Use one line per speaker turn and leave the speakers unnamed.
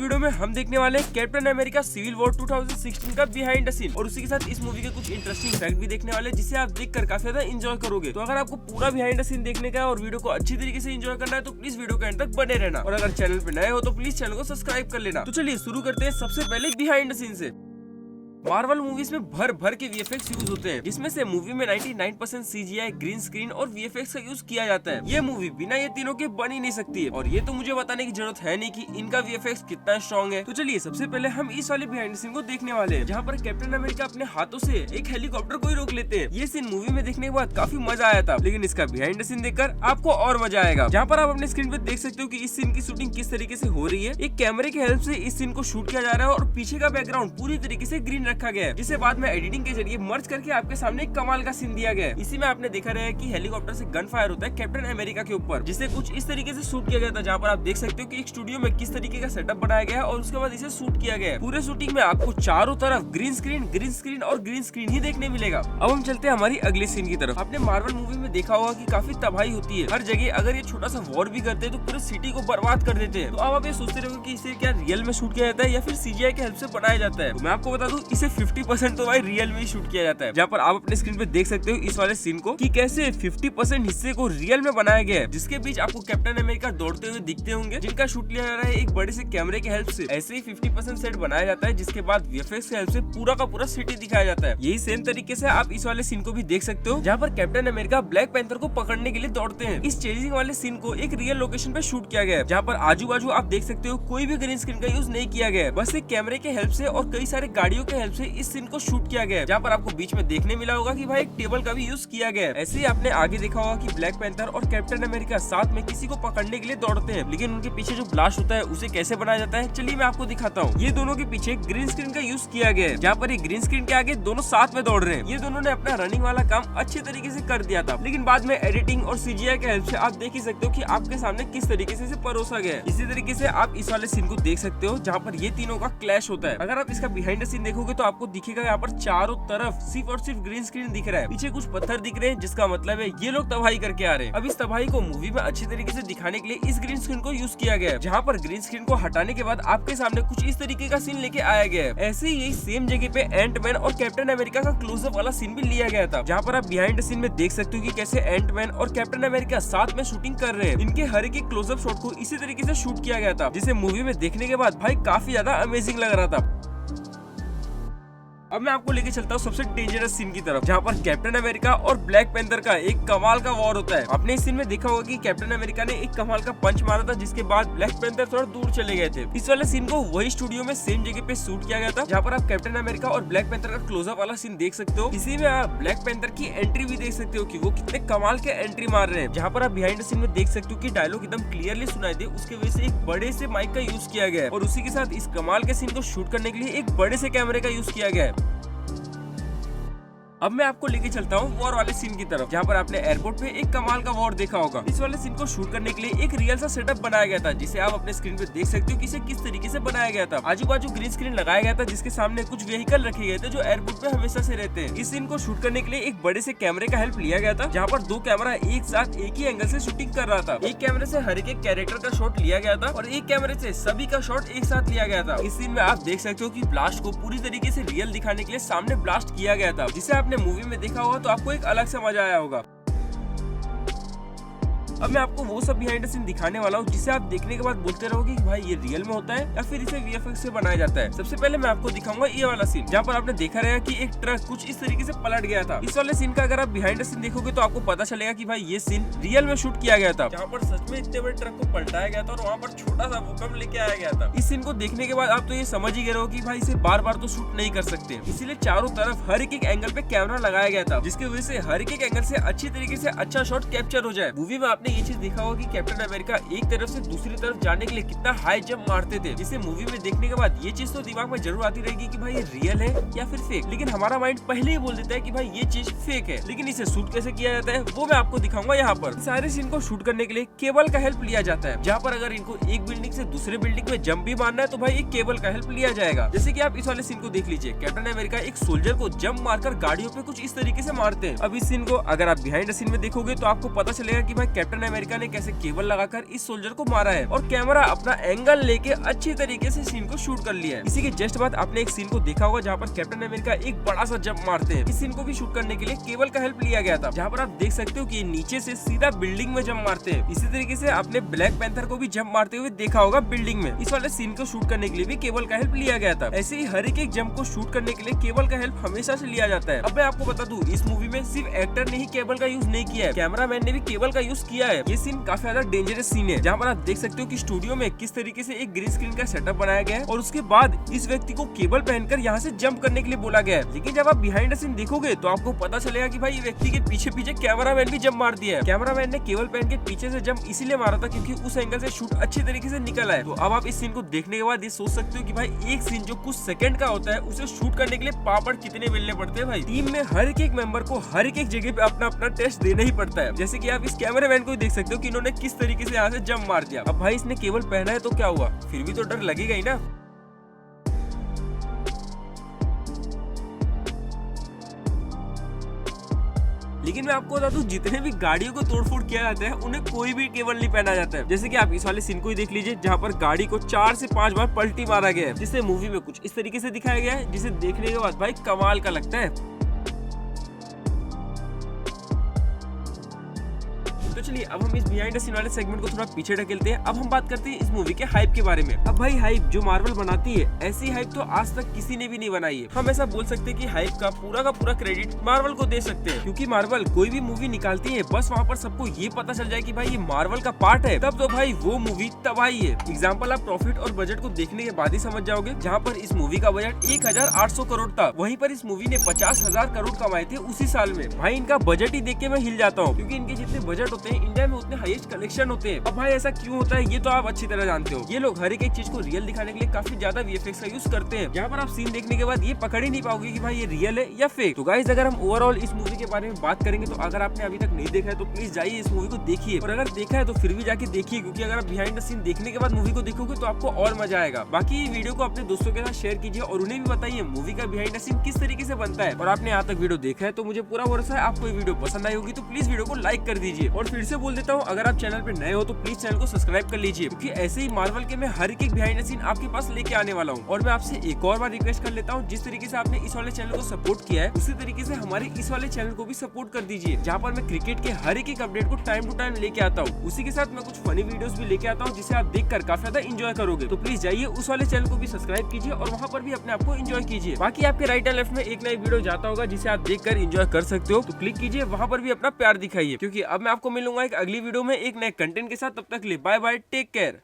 Video में हम देखने वाले हैं कैप्टन अमेरिका सिविल वॉर 2016 का बिहाइंड द सीन और उसी के साथ इस मूवी के कुछ इंटरेस्टिंग फैक्ट भी देखने वाले जिसे आप देखकर काफी ज्यादा एंजॉय करोगे। तो अगर आपको पूरा बिहाइंड द सीन देखने का है और वीडियो को अच्छी तरीके से एंजॉय करना है तो प्लीज वीडियो के एंड तक बने रहना और अगर चैनल पे नए हो तो प्लीज चैनल को सब्सक्राइब कर लेना। तो चलिए शुरू करते हैं सबसे पहले बिहाइंड द सीन से। मार्वल मूवीज में भर भर के वीएफएक्स यूज होते हैं जिसमें से मूवी में 99% सीजीआई, ग्रीन स्क्रीन और वीएफएक्स का यूज किया जाता है। ये मूवी बिना ये तीनों के बन ही नहीं सकती है और ये तो मुझे बताने की जरूरत है नहीं कि इनका वीएफएक्स कितना स्ट्रॉन्ग है। तो चलिए सबसे पहले हम इस वाले बिहाइंड सीन को देखने वाले हैं जहाँ पर कैप्टन अमेरिका अपने हाथों से एक हेलीकॉप्टर को ही रोक लेते हैं। ये सीन मूवी में देखने के बाद काफी मजा आया था, लेकिन इसका बिहाइंड सीन देखकर आपको और मजा आएगा। जहाँ पर आप अपने स्क्रीन पे देख सकते हो कि इस सीन की शूटिंग किस तरीके से हो रही है। एक कैमरे की हेल्प से इस सीन को शूट किया जा रहा है और पीछे का बैकग्राउंड पूरी तरीके से ग्रीन रखा गया है, जिसे बाद में एडिटिंग के जरिए मर्ज करके आपके सामने एक कमाल का सीन दिया गया है। इसी में आपने देखा रहा है कि हेलीकॉप्टर से गन फायर होता है कैप्टन अमेरिका के ऊपर, जिसे कुछ इस तरीके से शूट किया गया था। जहाँ पर आप देख सकते हो कि एक स्टूडियो में किस तरीके का सेटअप बनाया गया है और उसके बाद इसे शूट किया गया है। पूरे शूटिंग में आपको चारों तरफ ग्रीन स्क्रीन और ग्रीन स्क्रीन ही देखने मिलेगा। अब हम चलते हैं हमारी अगले सीन की तरफ। आपने मार्वल मूवी में देखा होगा कि काफी तबाही होती है हर जगह। अगर ये छोटा सा वॉर भी करते हैं तो पूरे सिटी को बर्बाद कर देते हैं। तो अब आप ये सोचते रहोगे कि इसे क्या रियल में शूट किया जाता है या फिर सीजीआई की हेल्प से बनाया जाता है। तो मैं आपको बता दूं इसे 50% तो भाई रियल में शूट किया जाता है। जहाँ पर आप अपने स्क्रीन पे देख सकते हो इस वाले सीन को कि कैसे 50% हिस्से को रियल में बनाया गया है, जिसके बीच आपको कैप्टन अमेरिका दौड़ते हुए दिखते होंगे जिनका शूट लिया जा रहा है एक बड़े से कैमरे की हेल्प से। ऐसे ही 50% सेट बनाया जाता है जिसके बाद वीएफएक्स की हेल्प से पूरा का पूरा सिटी दिखाया जाता है। यही सेम तरीके से आप इस वाले सीन को भी देख सकते हो जहाँ पर कैप्टन अमेरिका ब्लैक पैंथर को पकड़ने के लिए दौड़ते हैं। इस चेजिंग वाले सीन को एक रियल लोकेशन पे शूट किया गया है जहाँ पर आजू बाजू आप देख सकते हो कोई भी ग्रीन स्क्रीन का यूज नहीं किया गया है, बस एक कैमरे के हेल्प से और कई सारे गाड़ियों के हेल्प से इस सीन को शूट किया गया है। जहाँ पर आपको बीच में देखने मिला होगा कि भाई एक टेबल का भी यूज किया गया है। ऐसे ही आपने आगे देखा होगा कि ब्लैक पैंथर और कैप्टन अमेरिका साथ में किसी को पकड़ने के लिए दौड़ते हैं, लेकिन उनके पीछे जो ब्लास्ट होता है उसे कैसे बनाया जाता है चलिए मैं आपको दिखाता हूँ। ये दोनों के पीछे ग्रीन स्क्रीन का यूज किया गया है जहाँ पर ग्रीन स्क्रीन के आगे दोनों साथ में दौड़ रहे हैं। ये दोनों ने अपना रनिंग वाला काम अच्छे तरीके से कर दिया था, लेकिन बाद में एडिटिंग और सीजीआई के हेल्प से आप देख ही सकते हो कि आपके सामने किस तरीके से परोसा गया है। इसी तरीके से आप इस वाले सीन को देख सकते हो जहाँ पर ये तीनों का क्लैश होता है। अगर आप इसका बिहाइंड द सीन देखोगे तो आपको दिखेगा यहाँ पर चारों तरफ सिर्फ और सिर्फ ग्रीन स्क्रीन दिख रहा है, पीछे कुछ पत्थर दिख रहे हैं, जिसका मतलब है ये लोग तबाही करके आ रहे हैं। अब इस तबाही को मूवी में अच्छी तरीके से दिखाने के लिए इस ग्रीन स्क्रीन को यूज किया गया है, जहाँ पर ग्रीन स्क्रीन को हटाने के बाद आपके सामने कुछ इस तरीके का सीन लेके आया गया है। ऐसे ही यही सेम जगह पे एंटमैन और कैप्टन अमेरिका का क्लोजअप वाला सीन भी लिया गया था, जहाँ पर आप बिहाइंड द सीन में देख सकते हो कि कैसे एंटमैन और कैप्टन अमेरिका साथ में शूटिंग कर रहे हैं। इनके हर एक क्लोजअप शॉट को इसी तरीके से शूट किया गया था, जिसे मूवी में देखने के बाद भाई काफी ज्यादा अमेजिंग लग रहा था। अब मैं आपको लेके चलता हूँ सबसे डेंजरस सीन की तरफ, जहाँ पर कैप्टन अमेरिका और ब्लैक पैंथर का एक कमाल का वॉर होता है। आपने इस सीन में देखा होगा कि कैप्टन अमेरिका ने एक कमाल का पंच मारा था, जिसके बाद ब्लैक पैंथर थोड़ा दूर चले गए थे। इस वाले सीन को वही स्टूडियो में सेम जगह पे शूट किया गया था, जहाँ पर आप कैप्टन अमेरिका और ब्लैक पैंथर का क्लोजअप वाला सीन देख सकते हो। इसी में आप ब्लैक पैंथर की एंट्री भी देख सकते हो कि वो कितने कमाल के एंट्री मार रहे हैं। जहाँ पर आप बिहाइंड द सीन में देख सकते हो कि डायलॉग एकदम क्लियरली सुनाई दे, उसके वजह से एक बड़े से माइक का यूज किया गया है और उसी के साथ इस कमाल के सीन को शूट करने के लिए एक बड़े से कैमरे का यूज किया गया है। अब मैं आपको लेके चलता हूँ वॉर वाले सीन की तरफ, जहाँ पर आपने एयरपोर्ट पे एक कमाल का वॉर देखा होगा। इस वाले सीन को शूट करने के लिए एक रियल सा सेटअप बनाया गया था, जिसे आप अपने स्क्रीन पे देख सकते हो कि इसे किस तरीके से बनाया गया था। आजू बाजू ग्रीन स्क्रीन लगाया गया था, जिसके सामने कुछ व्हीकल रखे गए थे जो एयरपोर्ट पे हमेशा से रहते हैं। इस सीन को शूट करने के लिए एक बड़े से कैमरे का हेल्प लिया गया था, जहाँ पर दो कैमरा एक साथ एक ही एंगल से शूटिंग कर रहा था। एक कैमरे से हर एक कैरेक्टर का शॉट लिया गया था और एक कैमरे से सभी का शॉट एक साथ लिया गया था। इस सीन में आप देख सकते हो कि ब्लास्ट को पूरी तरीके से रियल दिखाने के लिए सामने ब्लास्ट किया गया था, जिसे आपने मूवी में देखा तो आपको एक अलग सा मजा आया होगा। अब मैं आपको वो सब बिहाइंड द सीन दिखाने वाला हूँ जिसे आप देखने के बाद बोलते रहोगे कि भाई ये रियल में होता है या फिर इसे वीएफएक्स से बनाया जाता है। सबसे पहले मैं आपको दिखाऊंगा ये वाला सीन, जहाँ पर आपने देखा रहेगा कि एक ट्रक कुछ इस तरीके से पलट गया था। इस वाले सीन का अगर आप बिहाइंड द सीन देखोगे तो आपको पता चलेगा कि भाई ये सीन रियल में शूट किया गया था, जहाँ पर सच में इतने बड़े ट्रक को पलटाया गया था और वहाँ पर छोटा सा भूकंप लेके आया गया था। इस सीन को देखने के बाद आप तो ये समझ ही गए हो कि भाई इसे बार बार तो शूट नहीं कर सकते, इसीलिए चारों तरफ हर एक एंगल पे कैमरा लगाया गया था, जिसकी वजह से हर एक एंगल से अच्छी तरीके से अच्छा शॉट कैप्चर हो जाए। मूवी में आपने ये चीज देखा होगा कि कैप्टन अमेरिका एक तरफ से दूसरी तरफ जाने के लिए कितना हाई जंप मारते थे, जिसे मूवी में देखने के बाद ये चीज तो दिमाग में जरूर आती रहेगी कि भाई ये रियल है या फिर फेक। लेकिन हमारा माइंड पहले ही बोल देता है कि भाई ये चीज फेक है, लेकिन इसे शूट कैसे किया जाता है वो मैं आपको दिखाऊंगा। यहाँ पर सारे सीन को शूट करने के लिए केबल का हेल्प लिया जाता है, जहाँ पर अगर इनको एक बिल्डिंग से दूसरे बिल्डिंग में जंप भी मारना है तो भाई एक केबल का हेल्प लिया जाएगा। जैसे कि आप इस वाले सीन को देख लीजिए, कैप्टन अमेरिका एक सोल्जर को जंप मारकर गाड़ियों पे कुछ इस तरीके से मारते हैं। अब इस सीन को अगर आप बिहाइंड द सीन में देखोगे तो आपको पता चलेगा कि भाई कैप्टन कैप्टन अमेरिका ने कैसे केबल लगाकर इस सोल्जर को मारा है और कैमरा अपना एंगल लेके अच्छी तरीके से सीन को शूट कर लिया है। इसी के जस्ट बाद आपने एक सीन को देखा होगा जहाँ पर कैप्टन अमेरिका एक बड़ा सा जंप मारते हैं। इस सीन को भी शूट करने के लिए केबल का हेल्प लिया गया था, जहाँ पर आप देख सकते हो कि नीचे से सीधा बिल्डिंग में जंप मारते हैं। इसी तरीके से आपने ब्लैक पैंथर को भी जंप मारते हुए देखा होगा बिल्डिंग में। इस वाले सीन को शूट करने के लिए भी केबल का हेल्प लिया गया था। ऐसे ही हर एक जंप को शूट करने के लिए केबल का हेल्प हमेशा से लिया जाता है। अब मैं आपको बता दूं, इस मूवी में सिर्फ एक्टर ने ही केबल का यूज नहीं किया है, कैमरामैन ने भी केबल का यूज किया है। ये सीन काफी ज्यादा डेंजरस सीन है, जहाँ पर आप देख सकते हो कि स्टूडियो में किस तरीके से एक ग्रीन स्क्रीन का सेटअप बनाया गया है और उसके बाद इस व्यक्ति को केबल पहनकर यहाँ से जंप करने के लिए बोला गया है। लेकिन जब आप बिहाइंड द सीन देखोगे तो आपको पता चलेगा कि भाई ये व्यक्ति के पीछे पीछे कैमरामैन भी जंप मार दिया है। कैमरामैन ने केबल पहन के पीछे से जंप इसीलिए मारा था क्योंकि उस एंगल से शूट अच्छी तरीके से निकल आए। तो अब आप इस सीन को देखने के बाद ये सोच सकते हो कि भाई एक सीन जो कुछ सेकंड का होता है उसे शूट करने के लिए पापड़ कितने बेलने पड़ते हैं। भाई टीम में हर एक मेंबर को हर एक जगह पे अपना अपना टेस्ट देना ही पड़ता है। जैसे कि आप इस कैमरामैन को देख सकते हो कि इन्होंने किस तरीके से यहाँ से जंप मार दिया। अब भाई इसने केबल पहना है तो क्या हुआ, फिर भी तो डर लगेगा ही ना। लेकिन मैं आपको बता दूं, जितने भी गाड़ियों को तोड़फोड़ किया जाता है उन्हें कोई भी केबल नहीं पहना जाता है। जैसे कि आप इस वाले सीन को ही देख लीजिए, जहाँ पर गाड़ी को 4 से 5 बार पलटी मारा गया है, जिसे मूवी में कुछ इस तरीके से दिखाया गया है, जिसे देखने के बाद भाई कमाल का लगता है। तो चलिए अब हम इस बिहाइंड द सीन वाले सेगमेंट को थोड़ा पीछे ढकेलते हैं। अब हम बात करते हैं इस मूवी के हाइप के बारे में। अब भाई हाइप जो मार्वल बनाती है, ऐसी हाइप तो आज तक किसी ने भी नहीं बनाई है। हम ऐसा बोल सकते हैं कि हाइप का पूरा क्रेडिट मार्वल को दे सकते हैं, क्योंकि मार्वल कोई भी मूवी निकालती है बस वहाँ पर सबको ये पता चल जाए कि भाई ये मार्वल का पार्ट है, तब तो भाई वो मूवी तबाही है। एग्जाम्पल आप प्रॉफिट और बजट को देखने के बाद ही समझ जाओगे। जहाँ पर इस मूवी का बजट 1800 करोड़ था, वहीं पर इस मूवी ने 50,000 करोड़ कमाए थे उसी साल में। भाई इनका बजट ही देख के मैं हिल जाता हूँ, क्योंकि इनके जितने बजट होते हैं इंडिया में उतने हाईएस्ट कलेक्शन होते हैं। अब भाई ऐसा क्यों होता है ये तो आप अच्छी तरह जानते हो। ये लोग हर एक चीज को रियल दिखाने के लिए काफी ज्यादा वीएफएक्स का यूज करते हैं, जहाँ पर आप सीन देखने के बाद ये पकड़ ही नहीं पाओगे कि भाई ये रियल है या फेक। तो गाइस अगर हम ओवरऑल इस मूवी के बारे में बात करेंगे तो अगर आपने अभी तक नहीं देखा है तो प्लीज जाइए इस मूवी को देखिए, और अगर देखा है तो फिर भी जाके देखिए, क्योंकि अगर आप बिहाइंड द सीन देखने के बाद मूवी को देखोगे तो आपको और मजा आएगा। बाकी वीडियो को अपने दोस्तों के साथ शेयर कीजिए और उन्हें भी बताइए मूवी का बिहाइंड द सीन किस तरीके से बनता है। और आपने यहाँ तक वीडियो देखा है तो मुझे पूरा भरोसा है आपको ये वीडियो पसंद आई होगी, तो प्लीज वीडियो को लाइक कर दीजिए। और फिर से बोल देता हूँ, अगर आप चैनल पे नए हो तो प्लीज चैनल को सब्सक्राइब कर लीजिए, क्योंकि ऐसे ही मार्वल के मैं हर एक बिहाइंड द सीन आपके पास लेके आने वाला हूँ। और मैं आपसे एक और बार रिक्वेस्ट कर लेता हूँ, जिस तरीके से आपने इस वाले चैनल को सपोर्ट किया है उसी तरीके से हमारे इस वाले चैनल को भी सपोर्ट कर दीजिए, जहाँ पर मैं क्रिकेट के हर एक अपडेट को टाइम टू टाइम लेके आता हूँ। उसी के साथ मैं कुछ फनी वीडियोस भी लेके आता हूँ, जिसे आप देखकर काफी ज्यादा एंजॉय करोगे। तो प्लीज जाइए उस वाले चैनल को भी सब्सक्राइब कीजिए और वहाँ पर भी अपने आप को एंजॉय कीजिए। बाकी आपके राइट एंड लेफ्ट में एक नई वीडियो जाता होगा जिसे आप देखकर एंजॉय कर सकते हो, तो क्लिक कीजिए, वहाँ पर भी अपना प्यार दिखाइए। क्योंकि अब मैं आपको मिलूंगा एक अगली वीडियो में एक नए कंटेंट के साथ। तब तक ले बाय बाय, टेक केयर।